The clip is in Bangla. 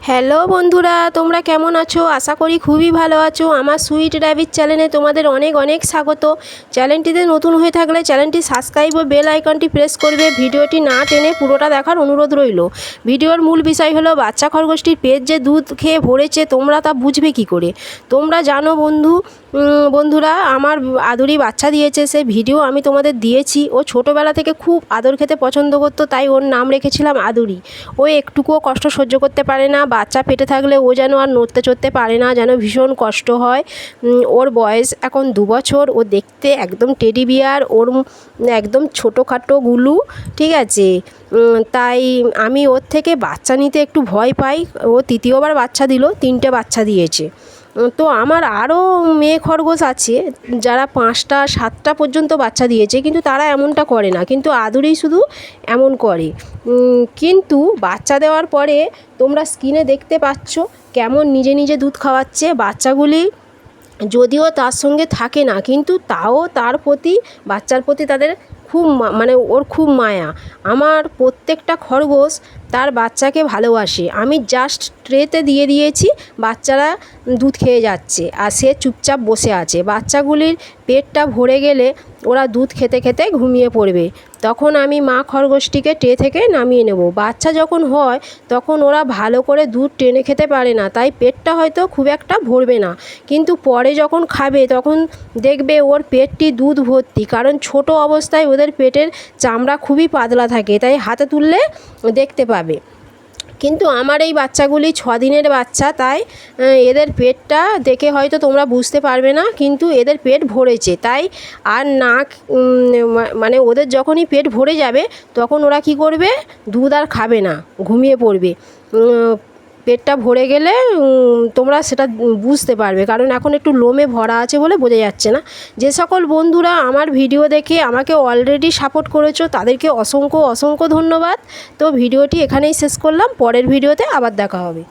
হ্যালো বন্ধুরা, তোমরা কেমন আছো? আশা করি খুবই ভালো আছো। আমার সুইট র্যাবিট চ্যানেলে তোমাদের অনেক অনেক স্বাগত। চ্যানেলটিতে নতুন হয়ে থাকলে চ্যানেলটি সাবস্ক্রাইব ও বেল আইকনটি প্রেস করবে। ভিডিওটি না টেনে পুরোটা দেখার অনুরোধ রইল। ভিডিওর মূল বিষয় হলো বাচ্চা খরগোশটির পেট যে দুধ খেয়ে ভরেছে, তোমরা তা বুঝবে কি করে? তোমরা জানো বন্ধুরা, আমার আদুরি বাচ্চা দিয়েছে, সে ভিডিও আমি তোমাদের দিয়েছি। ও ছোটোবেলা থেকে খুব আদর খেতে পছন্দ করতো, তাই ওর নাম রেখেছিলাম আদুরি। ও একটুকুও কষ্ট সহ্য করতে পারে না। বাচ্চা পেটে থাকলে ও যেন আর নড়তে চড়তে পারে না, যেন ভীষণ কষ্ট হয়। ওর বয়স এখন 2 বছর। ও দেখতে একদম টেডি বিয়ার, ওর একদম ছোটোখাটো গুলু, ঠিক আছে। তাই আমি ওর থেকে বাচ্চা নিতে একটু ভয় পাই। ও তৃতীয়বার বাচ্চা দিল, 3টে বাচ্চা দিয়েছে। তো আমার আরও মেয়ে খরগোশ আছে যারা 5টা 7টা পর্যন্ত বাচ্চা দিয়েছে, কিন্তু তারা এমনটা করে না, কিন্তু আদুরি শুধু এমন করে। কিন্তু বাচ্চা দেওয়ার পরে তোমরা স্ক্রিনে দেখতে পাচ্ছ কেমন নিজে নিজে দুধ খাওয়াচ্ছে। বাচ্চাগুলি যদিও তার সঙ্গে থাকে না, কিন্তু তাও তার প্রতি, বাচ্চার প্রতি তাদের খুব মানে ওর খুব মায়া। আমার প্রত্যেকটা খরগোশ তার বাচ্চাকে ভালোবাসে। আমি জাস্ট ট্রেতে দিয়ে দিয়েছি, বাচ্চারা দুধ খেয়ে যাচ্ছে আর সে চুপচাপ বসে আছে। বাচ্চাগুলির পেটটা ভরে গেলে ওরা দুধ খেতে খেতে ঘুমিয়ে পড়বে। তখন আমি মা খরগোশটিকে ট্রে থেকে নামিয়ে নেব। বাচ্চা যখন হয় তখন ওরা ভালো করে দুধ টেনে খেতে পারে না, তাই পেটটা হয়তো খুব একটা ভরবে না, কিন্তু পরে যখন খাবে তখন দেখবে ওর পেটটি দুধ ভর্তি। কারণ ছোট অবস্থায় ওদের পেটের চামড়া খুবই পাতলা থাকে, তাই হাতে তুললে দেখতে পাবে। কিন্তু আমার এই বাচ্চাগুলি 6 দিনের বাচ্চা, তাই এদের পেটটা দেখে হয়তো তোমরা বুঝতে পারবে না, কিন্তু এদের পেট ভরেছে। তাই আর নাক মানে ওদের যখনই পেট ভরে যাবে তখন ওরা কি করবে, দুধ আর খাবে না, ঘুমিয়ে পড়বে। পেটটা ভরে গেলে তোমরা সেটা বুঝতে পারবে, কারণ এখন একটু লোমে ভরা আছে বলে বোঝা যাচ্ছে না। যে সকল বন্ধুরা আমার ভিডিও দেখে আমাকে অলরেডি সাপোর্ট করেছো তাদেরকে অসংখ্য অসংখ্য ধন্যবাদ। তো ভিডিওটি এখানেই শেষ করলাম, পরের ভিডিওতে আবার দেখা হবে।